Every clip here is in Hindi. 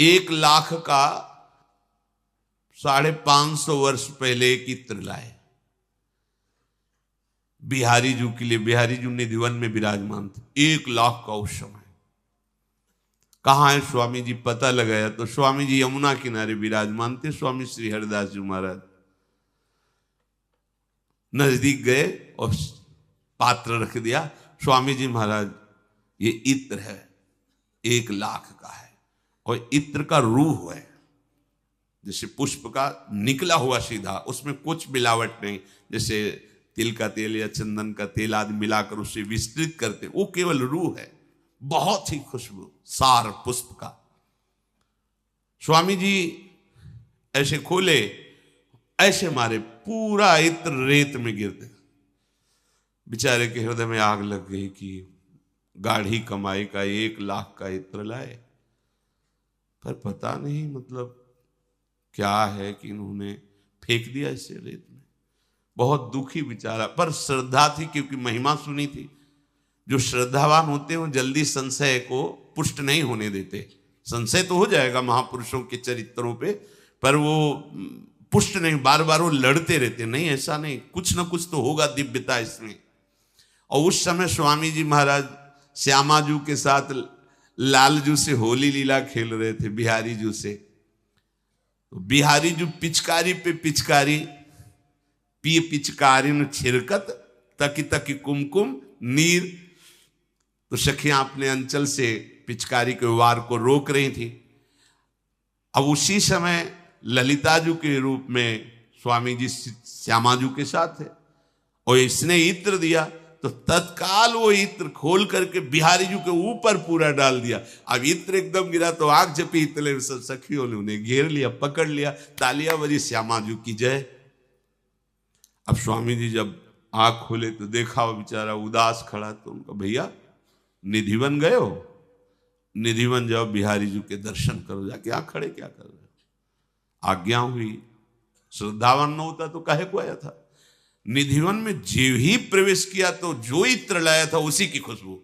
1,00,000 का 550 वर्ष पहले एक इत्र लाए बिहारी जू के लिए। बिहारी जू निधिवन में विराजमान थे। 1,00,000 का उस समय। कहाँ है स्वामी जी? पता लगाया तो स्वामी जी यमुना किनारे विराजमान थे। स्वामी श्री हरिदास जी महाराज नजदीक गए और पात्र रख दिया। स्वामी जी महाराज, ये इत्र है, 1,00,000 का है और इत्र का रूह है, जैसे पुष्प का निकला हुआ सीधा, उसमें कुछ मिलावट नहीं, जैसे तिल का तेल या चंदन का तेल आदि मिलाकर उसे विस्तृत करते, वो केवल रूह है, बहुत ही खुशबू, सार पुष्प का। स्वामी जी ऐसे खोले, ऐसे मारे, पूरा इत्र रेत में गिरते। बेचारे के हृदय में आग लग गई कि गाढ़ी कमाई का 1,00,000 का इत्र लाए, पर पता नहीं मतलब क्या है कि इन्होंने फेंक दिया इसे रेत में। बहुत दुखी बेचारा, पर श्रद्धा थी, क्योंकि महिमा सुनी थी। जो श्रद्धावान होते हैं वो जल्दी संशय को पुष्ट नहीं होने देते। संशय तो हो जाएगा महापुरुषों के चरित्रों पे, पर वो पुष्ट नहीं, बार बार वो लड़ते रहते, नहीं ऐसा नहीं, कुछ ना कुछ तो होगा दिव्यता इसमें। और उस समय स्वामी जी महाराज श्यामाजू के साथ लालजू से होली लीला खेल रहे थे, बिहारी जू से। तो बिहारी जू पिचकारी पे पिचकारी पी पिचकारी न छिरकत तकी तकी कुमकुम नीर। तो सखियां अपने अंचल से पिचकारी के वार को रोक रही थी। अब उसी समय ललिताजू के रूप में स्वामी जी श्यामाजू के साथ थे और इसने इत्र दिया, तो तत्काल वो इत्र खोल करके बिहारी जू के ऊपर पूरा डाल दिया। अब इत्र एकदम गिरा तो आग जपी, इतने सब सखियों ने उन्हें घेर लिया, पकड़ लिया, तालियां बजी, श्यामाजू की जय। अब स्वामी जी जब आंख खोले तो देखा वो बेचारा उदास खड़ा, तो उनका भैया निधिवन गए हो? निधिवन जाओ, बिहारी जी के दर्शन करो, जाके आंख खड़े क्या कर रहे हो? आज्ञा हुई। श्रद्धावान न होता तो काहे को आया था? निधिवन में जीव ही प्रवेश किया तो जो इत्र लाया था उसी की खुशबू।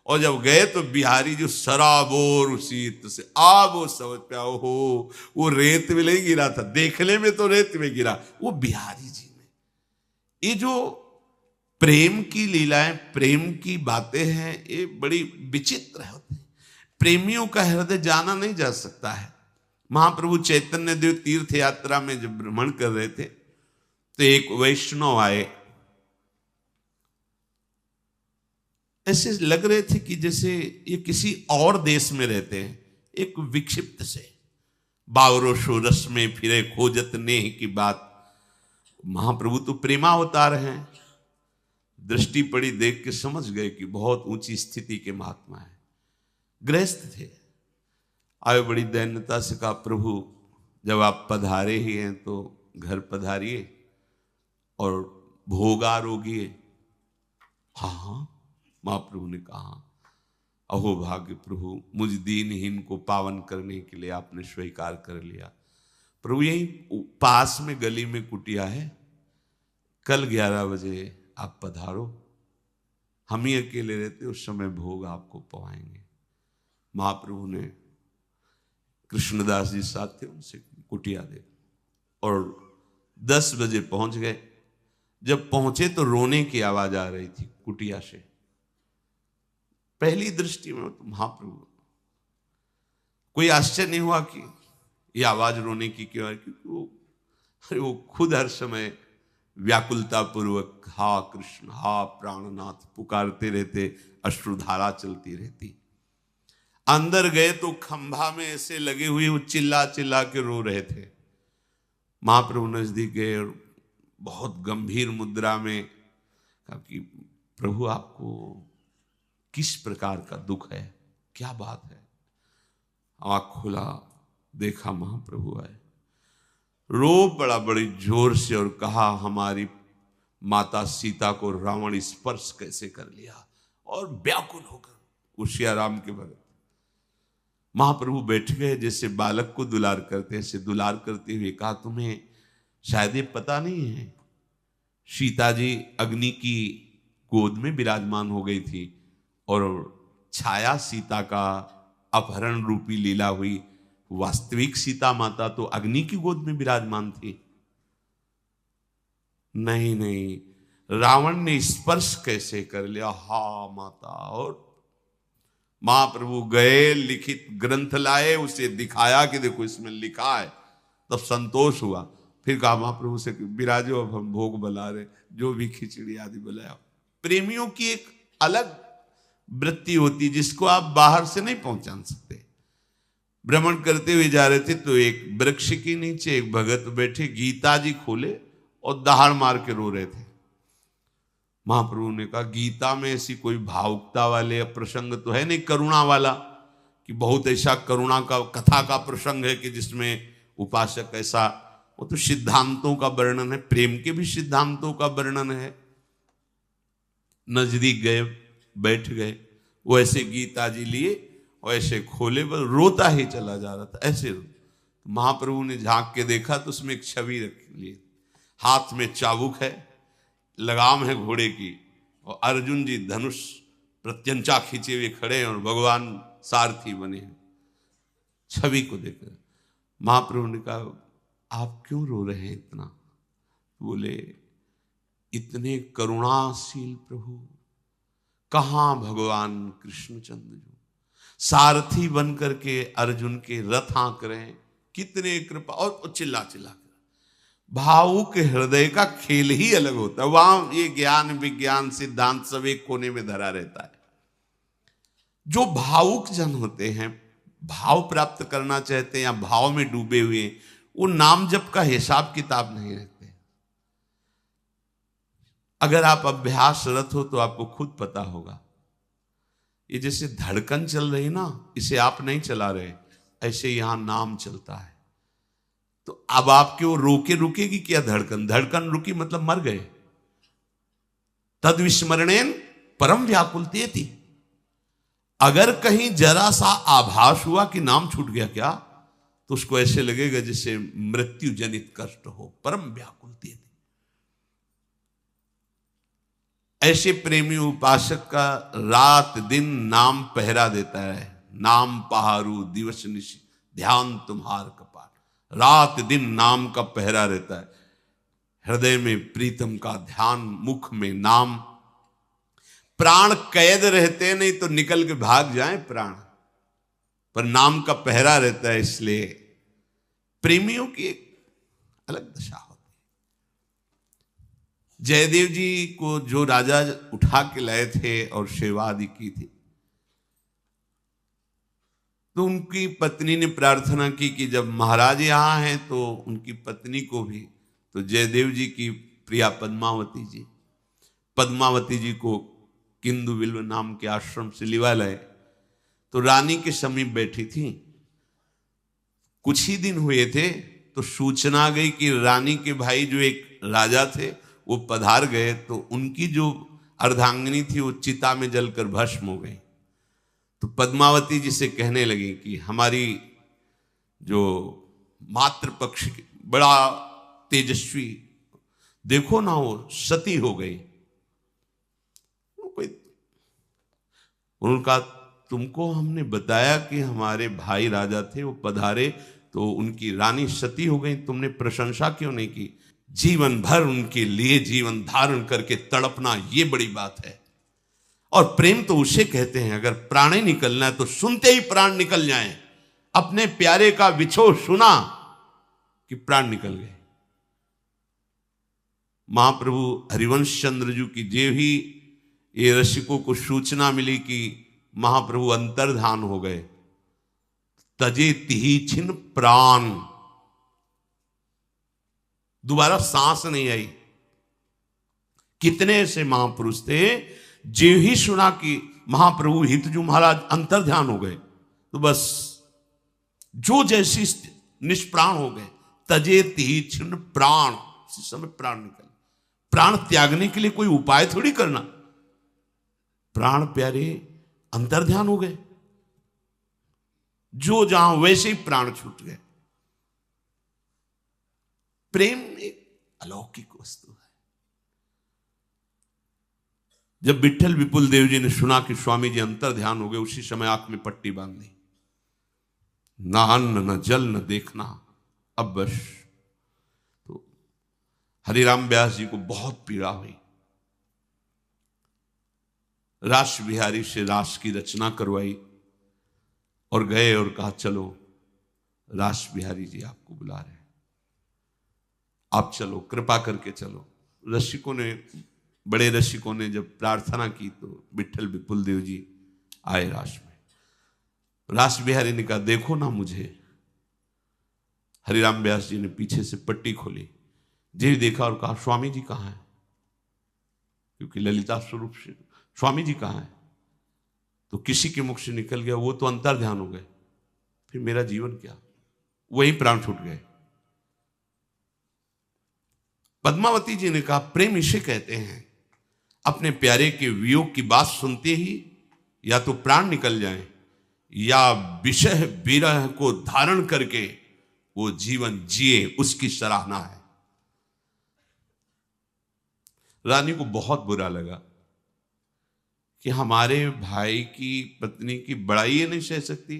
और जब गए तो बिहारी जो सराबोर उसी इत्र से वो समझ पे आओ हो, वो रेत में नहीं गिरा था, देखने में तो रेत में गिरा, वो बिहारी जी में। ये जो प्रेम की लीलाएं, प्रेम की बातें हैं, ये बड़ी विचित्र होती है। प्रेमियों का हृदय जाना नहीं जा सकता है। महाप्रभु चैतन्य देव तीर्थ यात्रा में जब भ्रमण कर रहे थे तो एक वैष्णव आए, ऐसे लग रहे थे कि जैसे ये किसी और देश में रहते हैं। एक विक्षिप्त से बावरो सो रस में फिरे खोजत नेह की बात। महाप्रभु तो प्रेमावतार हैं, दृष्टि पड़ी, देख के समझ गए कि बहुत ऊंची स्थिति के महात्मा है। गृहस्थ थे, आए, बड़ी दैन्यता से कहा, प्रभु जब आप पधारे ही हैं तो घर पधारिए और भोग आरोगिए। हाँ, महाप्रभु ने कहा, अहो भाग्य प्रभु, मुझ दीनहीन को पावन करने के लिए आपने स्वीकार कर लिया। प्रभु यही पास में गली में कुटिया है, कल 11 बजे आप पधारो, हम ही अकेले रहते, उस समय भोग आपको पवाएंगे। महाप्रभु ने कृष्णदास जी साथ थे, उनसे कुटिया दे और 10 बजे पहुंच गए। जब पहुंचे तो रोने की आवाज आ रही थी कुटिया से। पहली दृष्टि में तो महाप्रभु, कोई आश्चर्य नहीं हुआ कि ये आवाज रोने की क्यों है, क्योंकि वो खुद हर समय व्याकुलता पूर्वक हा कृष्ण, हा प्राणनाथ पुकारते रहते, अश्रुधारा चलती रहती। अंदर गए तो खंभा में ऐसे लगे हुए वो चिल्ला चिल्ला के रो रहे थे। महाप्रभु नजदीक गए और बहुत गंभीर मुद्रा में कहा कि प्रभु आपको किस प्रकार का दुख है, क्या बात है? आँख खोला, देखा महाप्रभु आए, रो पड़ा बड़ी जोर से और कहा, हमारी माता सीता को रावण स्पर्श कैसे कर लिया। और व्याकुल होकर उसियाराम के भगत महाप्रभु बैठ गए, जैसे बालक को दुलार करते ऐसे दुलार करते हुए कहा, तुम्हें शायद ये पता नहीं है, सीता जी अग्नि की गोद में विराजमान हो गई थी और छाया सीता का अपहरण रूपी लीला हुई, वास्तविक सीता माता तो अग्नि की गोद में विराजमान थी। नहीं नहीं, रावण ने स्पर्श कैसे कर लिया, हा माता। और महाप्रभु गए, लिखित ग्रंथ लाए, उसे दिखाया कि देखो इसमें लिखा है, तब संतोष हुआ। फिर कहा महाप्रभु से विराजो, अब हम भोग बना रहे, जो भी खिचड़ी आदि बनाया। प्रेमियों की एक अलग वृत्ति होती जिसको आप बाहर से नहीं पहचान सकते। भ्रमण करते हुए जा रहे थे तो एक वृक्ष के नीचे एक भगत बैठे, गीता जी खोले और दहाड़ मार के रो रहे थे। महाप्रभु ने कहा गीता में ऐसी कोई भावुकता वाले प्रसंग तो है नहीं, करुणा वाला, कि बहुत ऐसा करुणा का कथा का प्रसंग है कि जिसमें उपासक ऐसा, वो तो सिद्धांतों का वर्णन है, प्रेम के भी सिद्धांतों का वर्णन है। नजदीक गए, बैठ गए, वो ऐसे गीता जी लिए और ऐसे खोले, बस रोता ही चला जा रहा था, ऐसे तो महाप्रभु ने झांक के देखा तो उसमें एक छवि रख ली, हाथ में चाबुक है, लगाम है घोड़े की, और अर्जुन जी धनुष प्रत्यंचा खींचे हुए खड़े हैं और भगवान सारथी बने हैं। छवि को देखकर महाप्रभु ने कहा आप क्यों रो रहे हैं इतना? बोले इतने करुणाशील प्रभु कहां भगवान कृष्णचंद्र जो सारथी बन करके अर्जुन के रथ हाँक रहे हैं, कितने कृपा। और चिल्ला चिल्ला कर, भावुक हृदय का खेल ही अलग होता है। वहां ये ज्ञान विज्ञान सिद्धांत सब एक कोने में धरा रहता है। जो भावुक जन होते हैं, भाव प्राप्त करना चाहते हैं या भाव में डूबे हुए, वो नाम जप का हिसाब किताब नहीं रखते। अगर आप अभ्यासरत हो तो आपको खुद पता होगा, ये जैसे धड़कन चल रही ना, इसे आप नहीं चला रहे, ऐसे यहां नाम चलता है। तो अब आपके वो रोके रुकेगी क्या धड़कन? धड़कन रुकी मतलब मर गए। तद विस्मरणेन परम व्याकुलते थी। अगर कहीं जरा सा आभास हुआ कि नाम छूट गया क्या, तो उसको ऐसे लगेगा जैसे मृत्यु जनित कष्ट हो, परम व्याकुलते थी। ऐसे प्रेमी उपासक का रात दिन नाम पहरा देता है। नाम पहारू दिवस निशि ध्यान तुम्हार कपाट, रात दिन नाम का पहरा रहता है। हृदय में प्रीतम का ध्यान, मुख में नाम। प्राण कैद रहते नहीं तो निकल के भाग जाएं प्राण, पर नाम का पहरा रहता है, इसलिए प्रेमियों की एक अलग दशा होती है। जयदेव जी को जो राजा उठा के लाए थे और सेवा आदि की थी, तो उनकी पत्नी ने प्रार्थना की कि जब महाराज यहां हैं तो उनकी पत्नी को भी, तो जयदेव जी की प्रिया पद्मावती जी को किंदु बिल्व नाम के आश्रम से लिवा लाए। तो रानी के समीप बैठी थी। कुछ ही दिन हुए थे तो सूचना गई कि रानी के भाई जो एक राजा थे वो पधार गए, तो उनकी जो अर्धांगिनी थी वो चिता में जलकर भस्म हो गई। तो पद्मावती जी से कहने लगी कि हमारी जो मातृपक्ष बड़ा तेजस्वी, देखो ना वो सती हो गई। उनका तुमको हमने बताया कि हमारे भाई राजा थे, वो पधारे तो उनकी रानी सती हो गई, तुमने प्रशंसा क्यों नहीं की? जीवन भर उनके लिए जीवन धारण करके तड़पना, ये बड़ी बात है। और प्रेम तो उसे कहते हैं, अगर प्राण ही निकलना है तो सुनते ही प्राण निकल जाएं। अपने प्यारे का विछोह सुना कि प्राण निकल गए। महाप्रभु हरिवंश चंद्र जी की जे ही ये रसिकों को सूचना मिली कि महाप्रभु अंतर्धान हो गए, तजे तिही छिन प्राण, दोबारा सांस नहीं आई। कितने ऐसे महापुरुष थे जो ही सुना कि महाप्रभु हितजू महाराज अंतर्ध्यान हो गए, तो बस जो जैसी निष्प्राण हो गए। तजे तिही छिन प्राण, इस समय प्राण निकले। प्राण त्यागने के लिए कोई उपाय थोड़ी करना, प्राण प्यारे अंतर्ध्यान हो गए, जो जहां वैसे ही प्राण छूट गए। प्रेम एक अलौकिक वस्तु है। जब विट्ठल विपुल देव जी ने सुना कि स्वामी जी अंतर्ध्यान हो गए, उसी समय आंख में पट्टी बांध ली, न अन्न न जल न देखना। अब बस तो हरिराम व्यास जी को बहुत पीड़ा हुई। रास बिहारी से रास की रचना करवाई और गए और कहा चलो रास बिहारी जी आपको बुला रहे हैं, आप चलो, कृपा करके चलो। रसिकों ने, बड़े रसिकों ने जब प्रार्थना की तो विट्ठल विपुल देव जी आए रास में। रास बिहारी ने कहा देखो ना मुझे। हरिराम व्यास जी ने पीछे से पट्टी खोली, जी देखा और कहा स्वामी जी कहाँ हैं, क्योंकि ललिता स्वरूप से स्वामी जी कहाँ हैं। तो किसी के मुख से निकल गया वो तो अंतर ध्यान हो गए, फिर मेरा जीवन क्या, वही प्राण छूट गए। पद्मावती जी ने कहा प्रेम इसे कहते हैं, अपने प्यारे के वियोग की बात सुनते ही या तो प्राण निकल जाएं या विषह विरह को धारण करके वो जीवन जिए, उसकी सराहना है। रानी को बहुत बुरा लगा कि हमारे भाई की पत्नी की बड़ाई ये नहीं सह सकती,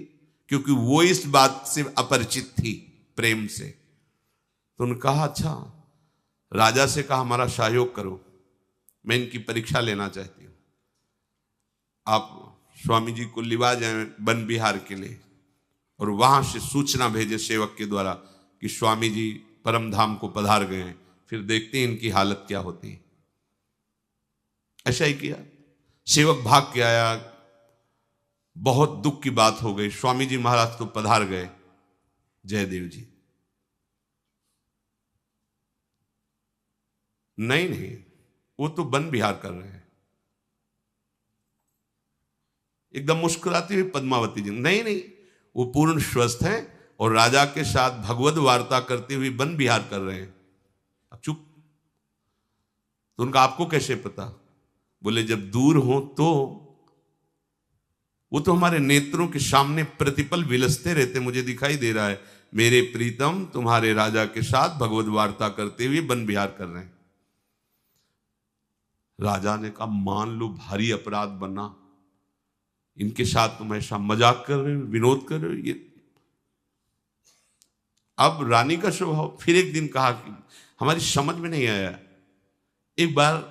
क्योंकि वो इस बात से अपरिचित थी प्रेम से। तो उन्होंने कहा अच्छा, राजा से कहा हमारा सहयोग करो, मैं इनकी परीक्षा लेना चाहती हूं, आप स्वामी जी को लिवा जाएं वन विहार के लिए और वहां से सूचना भेजे सेवक के द्वारा कि स्वामी जी परम धाम को पधार गए हैं, फिर देखते हैं इनकी हालत क्या होती है। ऐसा ही किया, सेवक भाग के आया, बहुत दुख की बात हो गई, स्वामी जी महाराज तो पधार गए, जयदेव जी नहीं, वो तो वन विहार कर रहे हैं। एकदम मुस्कुराती हुई पद्मावती जी नहीं, वो पूर्ण स्वस्थ हैं और राजा के साथ भगवत वार्ता करते हुए वन विहार कर रहे हैं। अब चुप। तो उनका आपको कैसे पता? बोले जब दूर हो तो वो तो हमारे नेत्रों के सामने प्रतिपल विलसते रहते, मुझे दिखाई दे रहा है मेरे प्रीतम तुम्हारे राजा के साथ भगवत वार्ता करते हुए वन विहार कर रहे हैं। राजा ने कहा मान लो भारी अपराध बना, इनके साथ तुम ऐसा मजाक कर रहे हो, विनोद कर रहे हो। ये अब रानी का स्वभाव। फिर एक दिन कहा कि हमारी समझ में नहीं आया, एक बार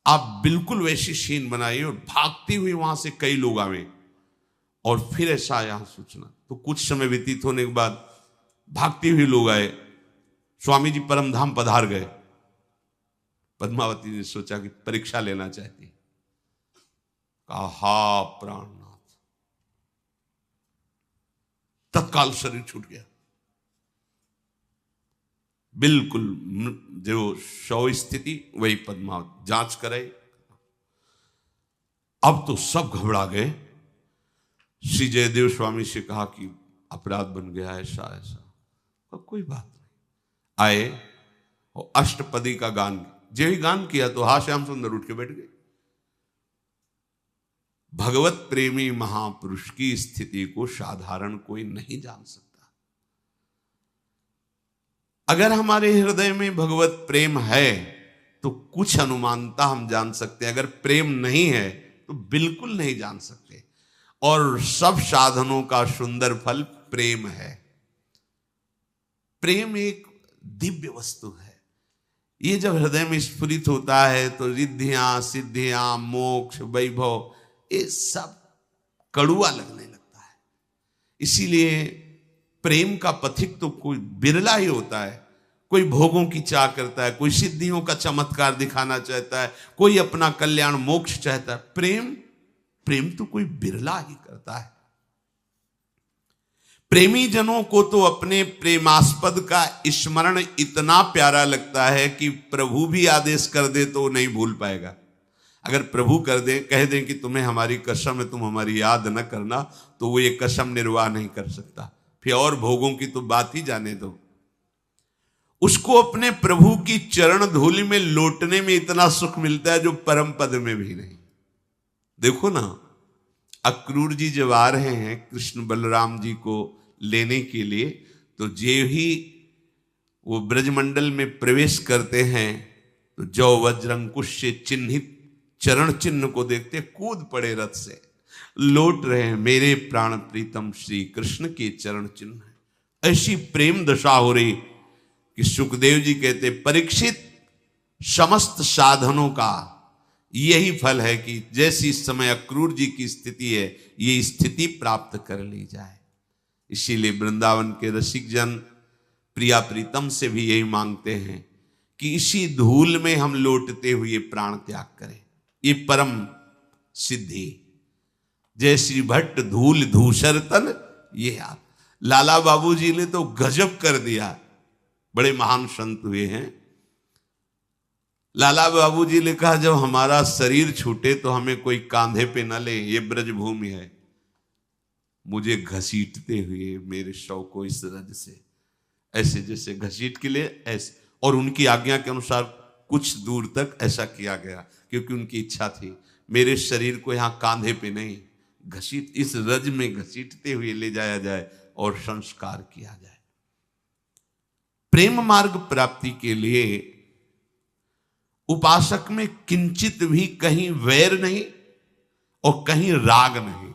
आप बिल्कुल वैसी सीन बनाइए और भागती हुई वहां से कई लोग आवे और फिर ऐसा यहां सूचना। तो कुछ समय व्यतीत होने के बाद भागते हुए लोग आए, स्वामी जी परम धाम पधार गए। पद्मावती ने सोचा कि परीक्षा लेना चाहती, कहा हा प्राणनाथ, तत्काल शरीर छूट गया, बिल्कुल जो शव स्थिति वही पद्मावती जांच कराई। अब तो सब घबरा गए। श्री जयदेव स्वामी से कहा कि अपराध बन गया ऐसा ऐसा। अब कोई बात नहीं। आए और अष्टपदी का गान, जो ही गान किया तो हा श्याम सुंदर उठ के बैठ गए। भगवत प्रेमी महापुरुष की स्थिति को साधारण कोई नहीं जान सकता। अगर हमारे हृदय में भगवत प्रेम है तो कुछ अनुमानता हम जान सकते हैं, अगर प्रेम नहीं है तो बिल्कुल नहीं जान सकते। और सब साधनों का सुंदर फल प्रेम है। प्रेम एक दिव्य वस्तु है। ये जब हृदय में स्फुरित होता है तो रिद्धियां सिद्धियां मोक्ष वैभव ये सब कड़ुआ लगने लगता है। इसीलिए प्रेम का पथिक तो कोई बिरला ही होता है। कोई भोगों की चाह करता है, कोई सिद्धियों का चमत्कार दिखाना चाहता है, कोई अपना कल्याण मोक्ष चाहता है। प्रेम तो कोई बिरला ही करता है। प्रेमी जनों को तो अपने प्रेमास्पद का स्मरण इतना प्यारा लगता है कि प्रभु भी आदेश कर दे तो नहीं भूल पाएगा। अगर प्रभु कर दे, कह दें कि तुम्हें हमारी कसम है, तुम हमारी याद न करना, तो वो ये कसम निर्वाह नहीं कर सकता। फिर और भोगों की तो बात ही जाने दो। उसको अपने प्रभु की चरण धूलि में लौटने में इतना सुख मिलता है जो परम पद में भी नहीं। देखो ना, अक्रूर जी जब आ रहे हैं कृष्ण बलराम जी को लेने के लिए, तो जे ही वो ब्रजमंडल में प्रवेश करते हैं तो जौ वज्रंकुश से चिन्हित चरण चिन्ह को देखते कूद पड़े रथ से। लौट रहे हैं मेरे प्राण प्रीतम श्री कृष्ण के चरण चिन्ह। ऐसी प्रेम दशा हो रही कि सुखदेव जी कहते, परीक्षित समस्त साधनों का यही फल है कि जैसी इस समय अक्रूर जी की स्थिति है, ये स्थिति प्राप्त कर ली जाए। इसीलिए वृंदावन के रसिक जन प्रिया प्रीतम से भी यही मांगते हैं कि इसी धूल में हम लौटते हुए प्राण त्याग करें। ये परम सिद्धि। जय श्री भट्ट धूल धूसर तन, ये आप लाला बाबूजी ने तो गजब कर दिया। बड़े महान संत हुए हैं। लाला बाबूजी ने कहा, जब हमारा शरीर छूटे तो हमें कोई कांधे पे न ले, ये ब्रजभूमि है। मुझे घसीटते हुए मेरे शव को इस रज से ऐसे जैसे घसीट के लिए ऐसे, और उनकी आज्ञा के अनुसार कुछ दूर तक ऐसा किया गया, क्योंकि उनकी इच्छा थी मेरे शरीर को यहाँ कांधे पे नहीं, घसीट इस रज में घसीटते हुए ले जाया जाए और संस्कार किया जाए। प्रेम मार्ग प्राप्ति के लिए उपासक में किंचित भी कहीं वैर नहीं और कहीं राग नहीं।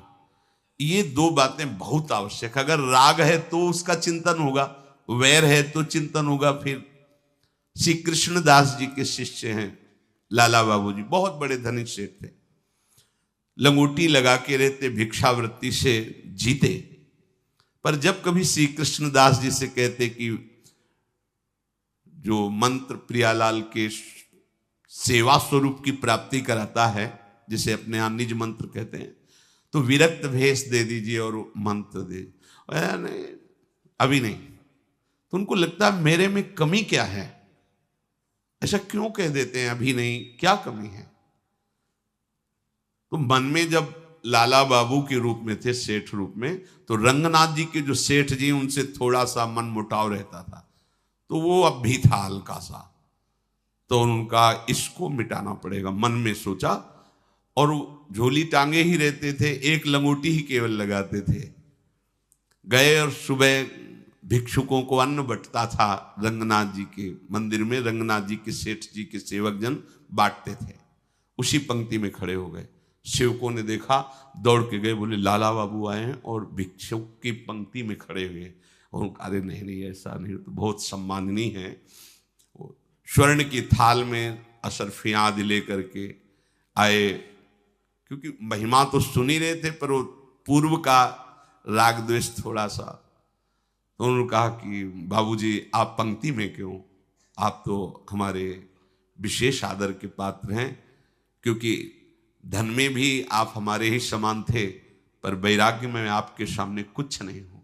ये दो बातें बहुत आवश्यक। अगर राग है तो उसका चिंतन होगा, वैर है तो चिंतन होगा। फिर श्री कृष्णदास जी के शिष्य हैं लाला बाबूजी, बहुत बड़े धनी सेठ थे, लंगोटी लगा के रहते, भिक्षावृत्ति से जीते। पर जब कभी श्री कृष्णदास जी से कहते कि जो मंत्र प्रियालाल के सेवा स्वरूप की प्राप्ति कराता है, जिसे अपने यहाँ निज मंत्र कहते हैं, तो विरक्त भेष दे दीजिए और मंत्र दे। नहीं, अभी नहीं। तो उनको लगता है मेरे में कमी क्या है, ऐसा क्यों कह देते हैं, अभी नहीं, क्या कमी है। तो मन में जब लाला बाबू के रूप में थे, सेठ रूप में, तो रंगनाथ जी के जो सेठ जी उनसे थोड़ा सा मन मुटाव रहता था, तो वो अब भी था हल्का सा। तो उनका इसको मिटाना पड़ेगा, मन में सोचा, और झोली टांगे ही रहते थे, एक लंगोटी ही केवल लगाते थे। गए और सुबह भिक्षुकों को अन्न बंटता था रंगनाथ जी के मंदिर में। रंगनाथ जी के सेठ जी के सेवक जन बांटते थे। उसी पंक्ति में खड़े हो गए। सेवकों ने देखा, दौड़ के गए, बोले लाला बाबू आए हैं और भिक्षुक की पंक्ति में खड़े हुए। और अरे नहीं नहीं, ऐसा नहीं, तो बहुत सम्माननीय है। स्वर्ण की थाल में अशरफियाँ ले करके आए, क्योंकि महिमा तो सुन ही रहे थे, पर वो पूर्व का राग द्वेष थोड़ा सा। तो उन्होंने कहा कि बाबूजी आप पंक्ति में क्यों, आप तो हमारे विशेष आदर के पात्र हैं, क्योंकि धन में भी आप हमारे ही समान थे, पर वैराग्य में आपके सामने कुछ नहीं हूं।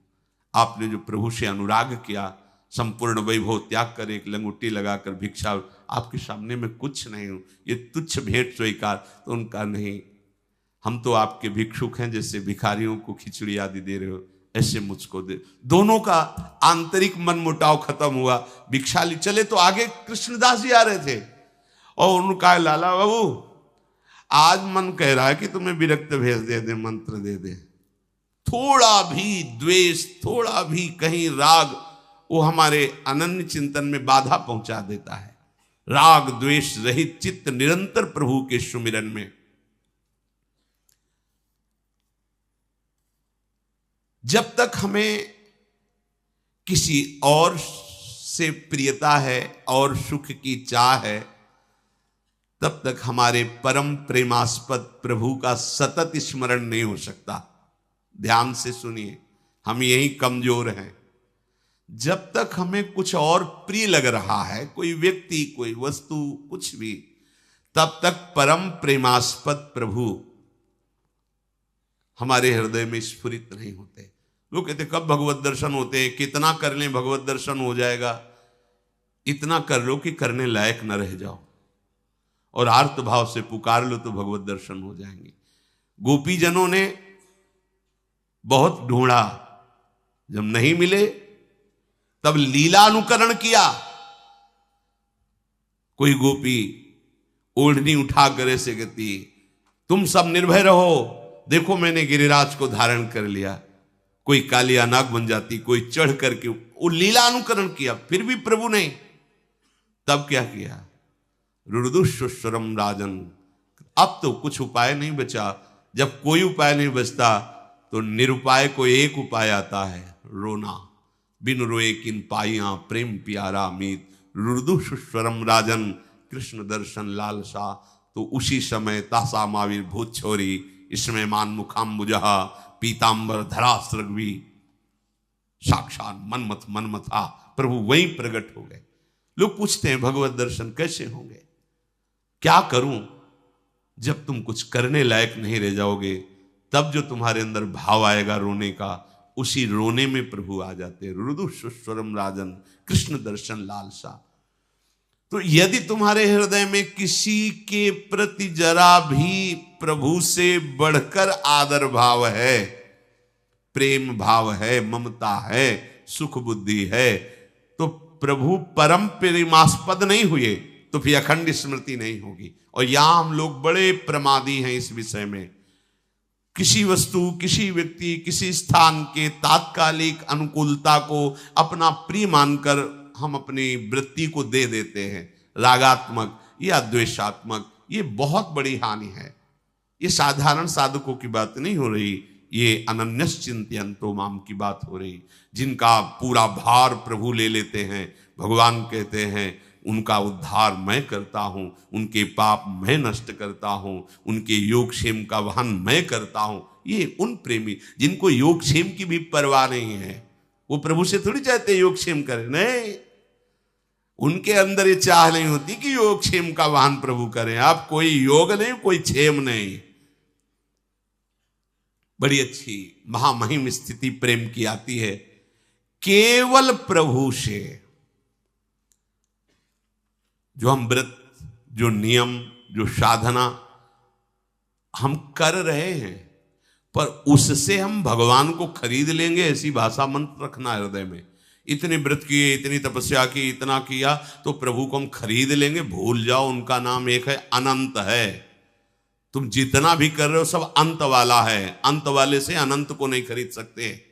आपने जो प्रभु से अनुराग किया, संपूर्ण वैभव त्याग कर एक लंगोटी लगाकर भिक्षा, आपके सामने में कुछ नहीं हूं, ये तुच्छ भेंट स्वीकार। तो उनका नहीं, हम तो आपके भिक्षुक हैं, जैसे भिखारियों को खिचड़ी आदि दे रहे हो, ऐसे मुझको दे। दोनों का आंतरिक मन मुटाव खत्म हुआ। भिक्षा ली चले तो आगे कृष्णदास जी आ रहे थे, और उनका लाला बाबू आज मन कह रहा है कि तुम्हें विरक्त भेज दे दे, मंत्र दे दे। थोड़ा भी द्वेष, थोड़ा भी कहीं राग, वो हमारे अनन्य चिंतन में बाधा पहुंचा देता है। राग द्वेष रहित चित्त निरंतर प्रभु के सुमिरन में। जब तक हमें किसी और से प्रियता है और सुख की चाह है, तब तक हमारे परम प्रेमास्पद प्रभु का सतत स्मरण नहीं हो सकता। ध्यान से सुनिए, हम यही कमजोर हैं। जब तक हमें कुछ और प्रिय लग रहा है, कोई व्यक्ति, कोई वस्तु, कुछ भी, तब तक परम प्रेमास्पद प्रभु हमारे हृदय में स्फुरित नहीं होते। लोग कहते कब भगवत दर्शन होते हैं, कितना कर लें भगवत दर्शन हो जाएगा। इतना कर लो कि करने लायक न रह जाओ, और आर्त भाव से पुकार लो तो भगवत दर्शन हो जाएंगे। गोपी जनों ने बहुत ढूंढा, जब नहीं मिले तब लीला अनुकरण किया। कोई गोपी ओढ़नी उठा कर ऐसे कहती, तुम सब निर्भय रहो, देखो मैंने गिरिराज को धारण कर लिया। कोई कालिया नाग बन जाती, कोई चढ़ करके, वो लीला अनुकरण किया, फिर भी प्रभु ने तब क्या किया, रुदुष्वरम राजन, अब तो कुछ उपाय नहीं बचा, जब कोई उपाय नहीं बचता तो निरुपाय को एक उपाय आता है, रोना। बिन रोए किन पाइया प्रेम प्यारा मीत, रुदु सुस्वरम राजन कृष्ण दर्शन लालसा। तो उसी समय तासा मावीर भूत छोरी, इसमें मान मुखाम्बुजहा पीताम्बर धरा सृग्वी। साक्षात मनमथ मनमथा प्रभु वहीं प्रकट हो गए। लोग पूछते हैं भगवत दर्शन कैसे होंगे, क्या करूं? जब तुम कुछ करने लायक नहीं रह जाओगे, तब जो तुम्हारे अंदर भाव आएगा रोने का, उसी रोने में प्रभु आ जाते हैं। रुदु सुस्वरम राजन कृष्ण दर्शन लालसा। तो यदि तुम्हारे हृदय में किसी के प्रति जरा भी प्रभु से बढ़कर आदर भाव है, प्रेम भाव है, ममता है, सुख बुद्धि है, तो प्रभु परम प्रेमास्पद नहीं हुए तो फिर अखंड स्मृति नहीं होगी। और यहां हम लोग बड़े प्रमादी हैं इस विषय में। किसी वस्तु, किसी व्यक्ति, किसी स्थान के तात्कालिक अनुकूलता को अपना प्रिय मानकर हम अपनी वृत्ति को दे देते हैं, रागात्मक या द्वेषात्मक। ये बहुत बड़ी हानि है। ये साधारण साधकों की बात नहीं हो रही, ये अनन्यस चिंतयन्तो माम की बात हो रही, जिनका पूरा भार प्रभु ले लेते हैं। भगवान कहते हैं उनका उद्धार मैं करता हूं, उनके पाप मैं नष्ट करता हूं, उनके योगक्षेम का वहन मैं करता हूं। ये उन प्रेमी जिनको योगक्षेम की भी परवाह नहीं है, वो प्रभु से थोड़ी चाहते योगक्षेम करें, नहीं, उनके अंदर ये चाह नहीं होती कि योगक्षेम का वहन प्रभु करें। आप कोई योग नहीं, कोई क्षेम नहीं। बड़ी अच्छी महामहिम स्थिति प्रेम की आती है केवल प्रभु से। जो हम व्रत, जो नियम, जो साधना हम कर रहे हैं, पर उससे हम भगवान को खरीद लेंगे, ऐसी भाषा मंत्र रखना हृदय में। इतने व्रत किए, इतनी तपस्या की, इतना किया, तो प्रभु को हम खरीद लेंगे। भूल जाओ, उनका नाम एक है, अनंत है। तुम जितना भी कर रहे हो सब अंत वाला है, अंत वाले से अनंत को नहीं खरीद सकते।